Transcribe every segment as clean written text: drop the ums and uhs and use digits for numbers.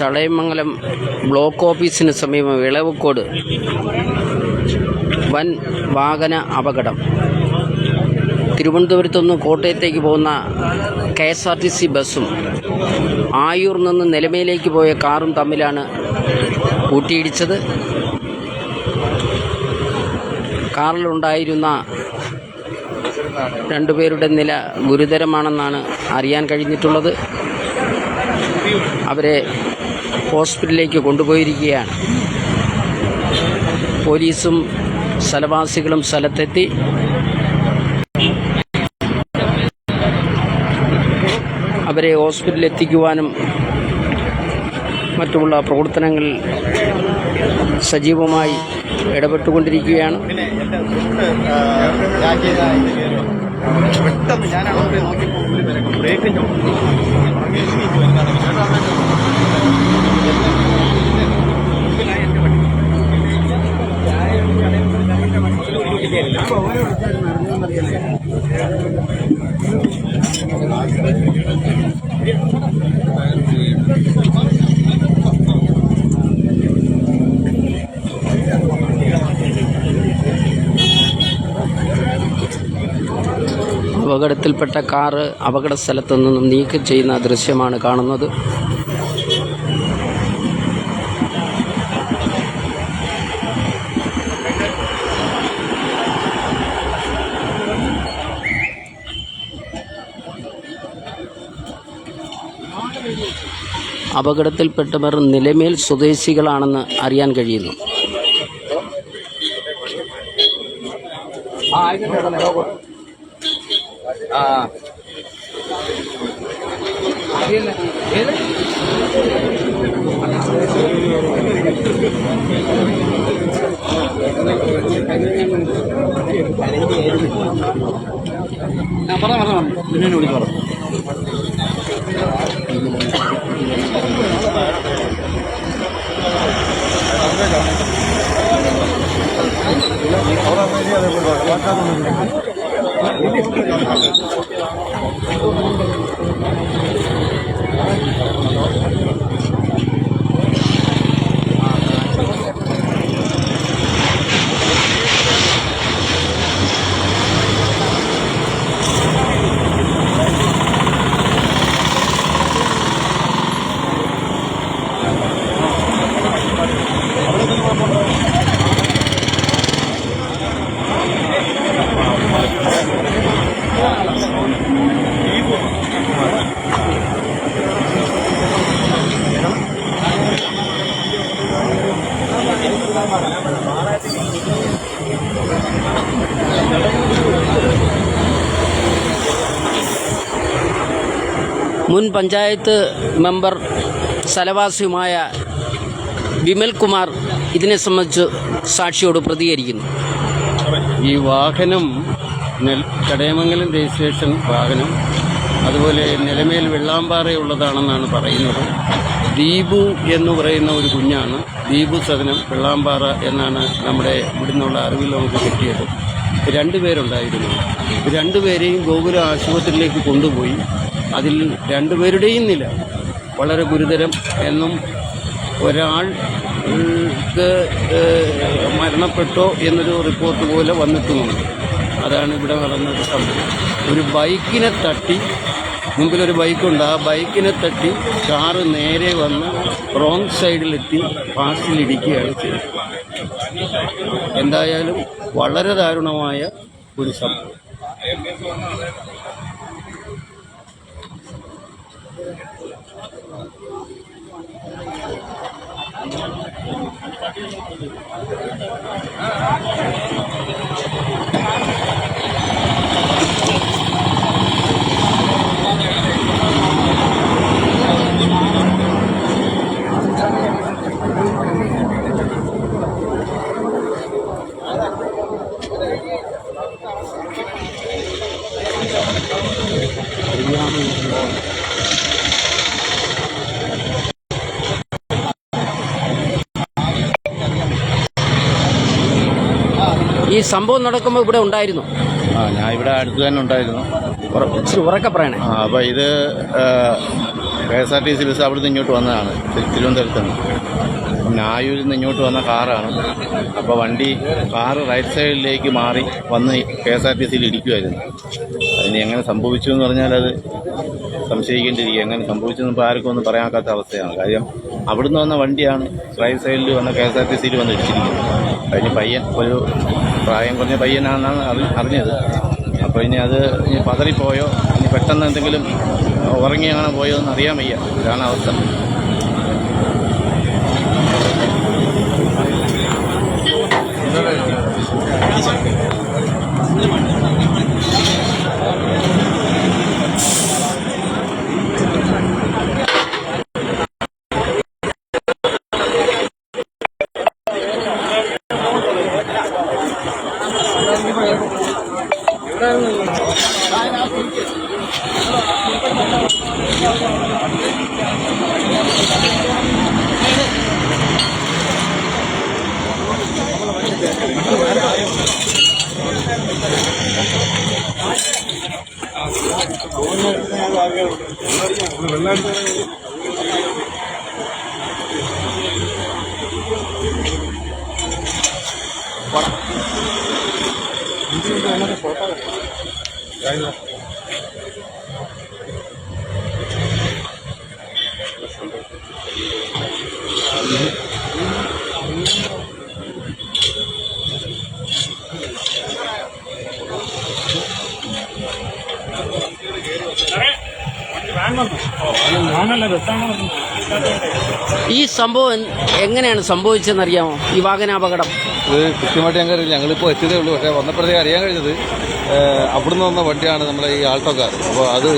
Chadayamangalam block ഓഫീസിന് സമീപം ഇളവുക്കോട് വൻ വാഹന അപകടം. തിരുവനന്തപുരത്തു നിന്ന് കോട്ടയത്തേക്ക് പോകുന്ന KSRTC ബസ്സും ആയൂർ നിന്ന് നിലമേലേക്ക് പോയ കാറും തമ്മിലാണ് കൂട്ടിയിടിച്ചത്. കാറിലുണ്ടായിരുന്ന രണ്ടുപേരുടെ നില ഗുരുതരമാണെന്നാണ് അറിയാൻ കഴിഞ്ഞിട്ടുള്ളത്. അവരെ ഹോസ്പിറ്റലിലേക്ക് കൊണ്ടുപോയിരിക്കുകയാണ്. പോലീസും സ്ഥലവാസികളും സ്ഥലത്തെത്തി. അവരെ ഹോസ്പിറ്റലിൽ എത്തിക്കുവാനും മറ്റുമുള്ള പ്രവർത്തനങ്ങളിൽ സജീവമായി ഇടപെട്ടുകൊണ്ടിരിക്കുകയാണ്. പെട്ടെന്ന് ഞാൻ അവിടെ നോക്കിയപ്പോൾ ബ്രേക്ക് അപകടത്തിൽപ്പെട്ട കാറ് അപകട സ്ഥലത്തു നിന്നും നീക്കം ചെയ്യുന്ന ദൃശ്യമാണ് കാണുന്നത്. അപകടത്തിൽപ്പെട്ടവർ നിലമേൽ സ്വദേശികളാണെന്ന് അറിയാൻ കഴിയുന്നു. മുൻ പഞ്ചായത്ത് മെമ്പർ സ്ഥലവാസിയുമായ വിമൽ കുമാർ ഇതിനെ സംബന്ധിച്ച് സാക്ഷിയോട് പ്രതികരിക്കുന്നു. ഈ വാഹനം ചടയമംഗലം രജിസ്ട്രേഷൻ വാഹനം, അതുപോലെ നിലമേൽ വെള്ളാമ്പാറയുള്ളതാണെന്നാണ് പറയുന്നത്. ദീപു എന്ന് പറയുന്ന ഒരു കുഞ്ഞാണ്. ദീപു സദനം വെള്ളാമ്പാറ എന്നാണ് നമ്മുടെ ഇവിടുന്നുള്ള അറിവിൽ നമുക്ക് കിട്ടിയത്. രണ്ടുപേരുണ്ടായിരുന്നു. രണ്ടുപേരെയും ഗോകുലം ആശുപത്രിയിലേക്ക് കൊണ്ടുപോയി. അതിൽ രണ്ടുപേരുടെയും നില വളരെ ഗുരുതരം എന്നും ഒരാൾക്ക് മരണപ്പെട്ടോ എന്നൊരു റിപ്പോർട്ട് പോലെ വന്നിട്ടുമുണ്ട്. അതാണ് ഇവിടെ നടന്നൊരു സംഭവം. ഒരു ബൈക്കിനെ തട്ടി, മുമ്പിലൊരു ബൈക്കുണ്ട്, ആ ബൈക്കിനെ തട്ടി കാറ് നേരെ വന്ന് റോങ് സൈഡിലെത്തി ഫാസ്റ്റിലിടിക്കുകയാണ് ചെയ്തത്. എന്തായാലും വളരെ ദാരുണമായ ഒരു സംഭവം. ഈ സംഭവം നടക്കുമ്പോൾ ഇവിടെ ഉണ്ടായിരുന്നു? ഞാൻ ഇവിടെ അടുത്ത് തന്നെ ഉണ്ടായിരുന്നു. ഇച്ചിരി ഉറക്കെ പറയണേ. അപ്പോൾ ഇത് KSRTC ബസ് അവിടുന്ന് ഇങ്ങോട്ട് വന്നതാണ്, തിരുവനന്തപുരത്ത് നിന്ന്. പിന്നെ ആയൂരിൽ നിന്ന് ഇങ്ങോട്ട് വന്ന കാറാണ്. അപ്പോൾ കാറ് റൈറ്റ് സൈഡിലേക്ക് മാറി വന്ന് KSRTCയിൽ ഇടിക്കുമായിരുന്നു. അതിന് എങ്ങനെ സംഭവിച്ചു എന്ന് പറഞ്ഞാൽ അത് സംശയിക്കേണ്ടിയിരിക്കുക. എങ്ങനെ സംഭവിച്ചെന്ന് ഇപ്പോൾ ആർക്കും ഒന്നും പറയാനാക്കാത്ത അവസ്ഥയാണ്. കാര്യം അവിടുന്ന് വന്ന വണ്ടിയാണ് റൈറ്റ് സൈഡിൽ വന്ന KSRTCയിൽ വന്ന് ഇടിച്ചിരിക്കുന്നത്. അതിന് പയ്യൻ ഒരു പ്രായം കുറഞ്ഞ പയ്യനാണെന്നാണ് അറിഞ്ഞത്. അപ്പോൾ ഇനി പതറിപ്പോയോ, ഇനി പെട്ടെന്ന് എന്തെങ്കിലും ഉറങ്ങി അങ്ങനെ പോയോ എന്ന് അറിയാൻ വയ്യ. ഇതാണ് അവസ്ഥ. ഈ സംഭവം എങ്ങനെയാണ് സംഭവിച്ചതെന്നറിയാമോ? ഈ വാഹനാപകടം ഇത് കൃത്യമായിട്ട് ഞങ്ങൾക്ക് അറിയില്ല. ഞങ്ങളിപ്പോൾ എത്തിയതേ ഉള്ളൂ. പക്ഷേ വന്നപ്പോഴത്തേക്ക് അറിയാൻ കഴിഞ്ഞത് അവിടുന്ന് വന്ന വണ്ടിയാണ് നമ്മളെ ഈ ആൾട്ടോക്കാർ. അപ്പോൾ അത്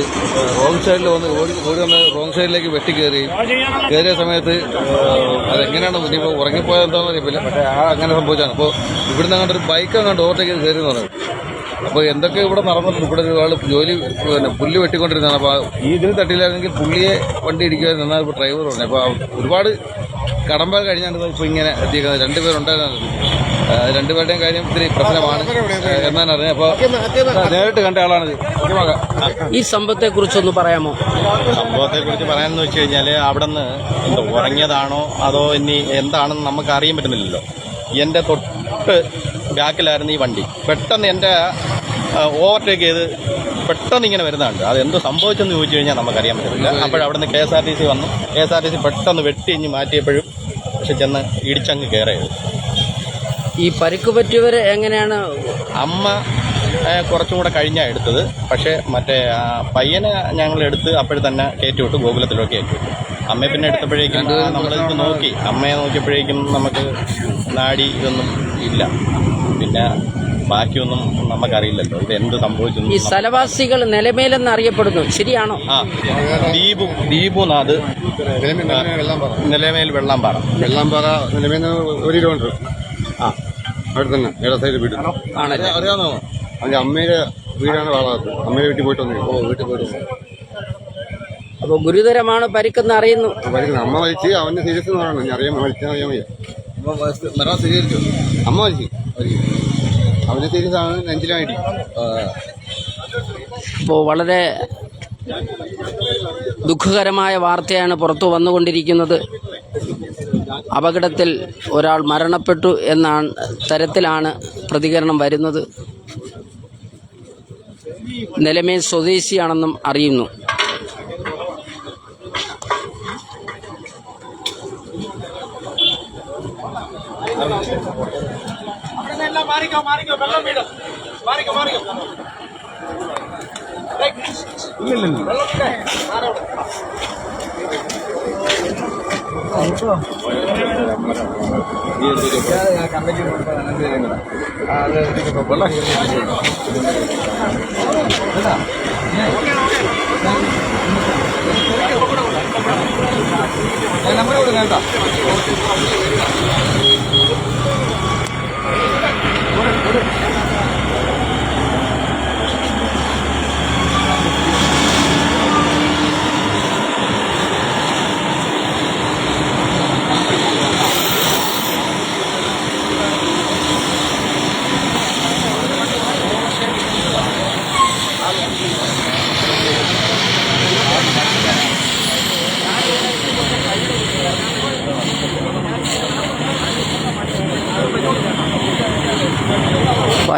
റോങ് സൈഡിൽ ഓടി വന്ന് റോങ് സൈഡിലേക്ക് കയറിയ സമയത്ത് അതെങ്ങനെയാണ് ഇനിയിപ്പോൾ ഉറങ്ങിപ്പോയത് എന്താണെന്ന് അറിയില്ല. പക്ഷേ അങ്ങനെ സംഭവിച്ചാണ്. അപ്പോൾ ഇവിടുന്ന് അങ്ങോട്ട് ഒരു ബൈക്ക് അങ്ങോട്ട് ഓവർടേക്ക് കയറി എന്ന് പറഞ്ഞു. അപ്പോൾ എന്തൊക്കെ ഇവിടെ നടന്നിട്ടുണ്ട്. ഇവിടെ ഒരാൾ പുല്ല് വെട്ടിക്കൊണ്ടിരുന്നതാണ്. അപ്പോൾ ഇതിന് തട്ടിയില്ലായിരുന്നെങ്കിൽ പുള്ളിയെ വണ്ടി ഇടിക്കുമായിരുന്നു എന്നാണ് ഇപ്പോൾ ഡ്രൈവർ പറഞ്ഞത്. അപ്പോൾ ഒരുപാട് കടമ്പ കഴിഞ്ഞാണ് ഇപ്പോൾ ഇങ്ങനെ എത്തിയിരിക്കുന്നത്. രണ്ടുപേരുണ്ടായിരുന്നു. രണ്ടുപേരുടെയും കാര്യം ഇത്തിരി പ്രശ്നമാണ് എന്നാണ് അറിഞ്ഞത്. അപ്പോൾ നേരിട്ട് കണ്ട ആളാണിത്. ഈ സംഭവത്തെക്കുറിച്ചൊന്ന് പറയാമോ? സംഭവത്തെക്കുറിച്ച് പറയാമെന്ന് വെച്ച് കഴിഞ്ഞാൽ അവിടെ നിന്ന് ഉറങ്ങിയതാണോ അതോ ഇനി എന്താണെന്ന് നമുക്ക് അറിയാൻ പറ്റുന്നില്ലല്ലോ. എൻ്റെ തൊട്ട് ബാക്കിലായിരുന്നു ഈ വണ്ടി. പെട്ടെന്ന് എൻ്റെ ഓവർടേക്ക് ചെയ്ത് പെട്ടെന്ന് ഇങ്ങനെ വരുന്നുണ്ട്. അത് എന്ത് സംഭവിച്ചെന്ന് ചോദിച്ചു കഴിഞ്ഞാൽ നമുക്കറിയാൻ പറ്റുന്നില്ല. അപ്പോഴവിടുന്ന് KSRTC വന്നു. KSRTC പെട്ടെന്ന് വെട്ടിഞ്ഞ് മാറ്റിയപ്പോഴും പക്ഷെ ചെന്ന് ഇടിച്ചങ്ങ് കയറിയത്. ഈ പരിക്ക് പറ്റിയവർ എങ്ങനെയാണ്? അമ്മ കുറച്ചും കൂടെ കഴിഞ്ഞാണ് എടുത്തത്. പക്ഷേ മറ്റേ പയ്യനെ ഞങ്ങൾ എടുത്ത് അപ്പോഴത്തന്നെ കയറ്റിവിട്ട് ഗോകുലത്തിലൊക്കെ കയറ്റി. അമ്മയെ പിന്നെ എടുത്തപ്പോഴേക്കും നമ്മളിത് നോക്കി. അമ്മയെ നോക്കിയപ്പോഴേക്കും നമുക്ക് നാടി ഇതൊന്നും ഇല്ല. പിന്നെ ബാക്കിയൊന്നും നമുക്കറിയില്ലല്ലോ ഇത് എന്ത് സംഭവിച്ചു. ഈ സ്ഥലവാസികൾ നിലമേലെന്ന് അറിയപ്പെടുന്നു, ശരിയാണോ? ആ, ദീപുനാഥ് നിലമേൽ വെള്ളാമ്പാറ നിലമേൽ 1 കിലോമീറ്റർ. ആ, അവിടെ തന്നെ ഇട സൈഡ് വീട് അറിയാവുന്നോ? അതിന്റെ അമ്മയുടെ വീടാണ് വളർന്നത്. അമ്മയുടെ വീട്ടിൽ പോയിട്ട് വന്നു. വീട്ടിൽ പോയിട്ട് അപ്പോൾ ഗുരുതരമാണ് പരിക്കെന്ന് അറിയുന്നു. അമ്മ മരിച്ച് അവന്റെ സീരിയസ് എന്ന് പറയണം. അറിയാൻ മരിച്ചാൽ വയ്യ. സ്ഥിരീകരിച്ചു. അമ്മ മരിച്ചു. അവന്റെ സീരിയസ് ആണ്, നെഞ്ചിലായിട്ട്. അപ്പോൾ വളരെ ദുഃഖകരമായ വാർത്തയാണ് പുറത്തു വന്നുകൊണ്ടിരിക്കുന്നത്. അപകടത്തിൽ ഒരാൾ മരണപ്പെട്ടു എന്നാണ് തരത്തിലാണ് പ്രതികരണം വരുന്നത്. നിലമേൽ സ്വദേശിയാണെന്നും അറിയുന്നു.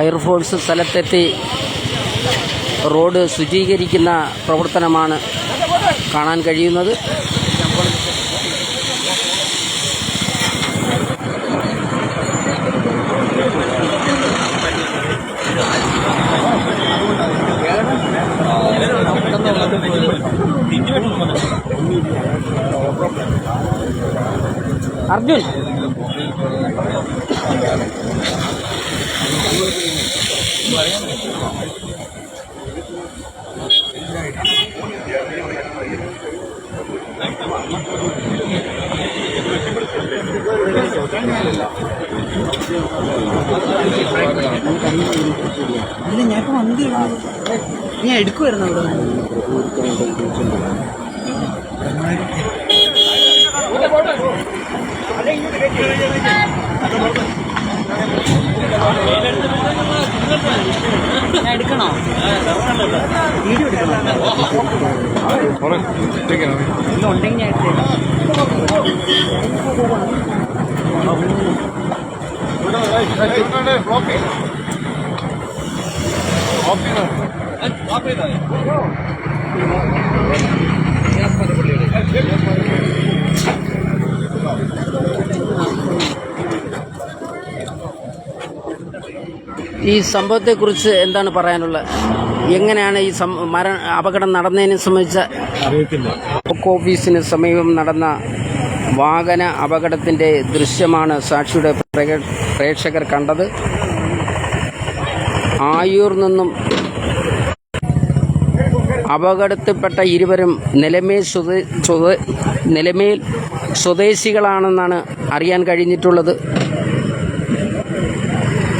ഫയർഫോഴ്സ് സ്ഥലത്തെത്തി റോഡ് ശുചീകരിക്കുന്ന പ്രവർത്തനമാണ് കാണാൻ കഴിയുന്നത്. അർജുൻ ഞാൻ എടുക്കുമായിരുന്നു അവിടെ. എടുക്കണോ? വീഡിയോ എടുക്കണോ? ഉണ്ടെങ്കിൽ ഞാൻ ഈ സംഭവത്തെക്കുറിച്ച് എന്താണ് പറയാനുള്ളത്? എങ്ങനെയാണ് ഈ അപകടം നടന്നതിനെ സംബന്ധിച്ച അറിയത്തില്ല. ഓഫീസിന് സമീപം നടന്ന വാഹന അപകടത്തിന്റെ ദൃശ്യമാണ് സാക്ഷിയുടെ പ്രേക്ഷകർ കണ്ടത്. ആയൂർ നിന്നും അപകടത്തിൽപ്പെട്ട ഇരുവരും നിലമേൽ സ്വദേശികളാണെന്നാണ് അറിയാൻ കഴിഞ്ഞിട്ടുള്ളത്.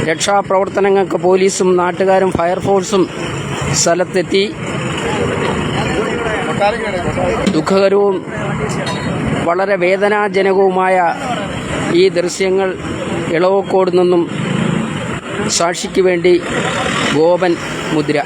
രക്ഷാപ്രവർത്തനങ്ങൾക്ക് പോലീസും നാട്ടുകാരും ഫയർഫോഴ്സും സ്ഥലത്തെത്തി. ദുഃഖകരവും വളരെ വേദനാജനകവുമായ ഈ ദൃശ്യങ്ങൾ ഇളവക്കോട് നിന്നും സാക്ഷിക്ക് വേണ്ടി ഗോപൻ മുദ്ര.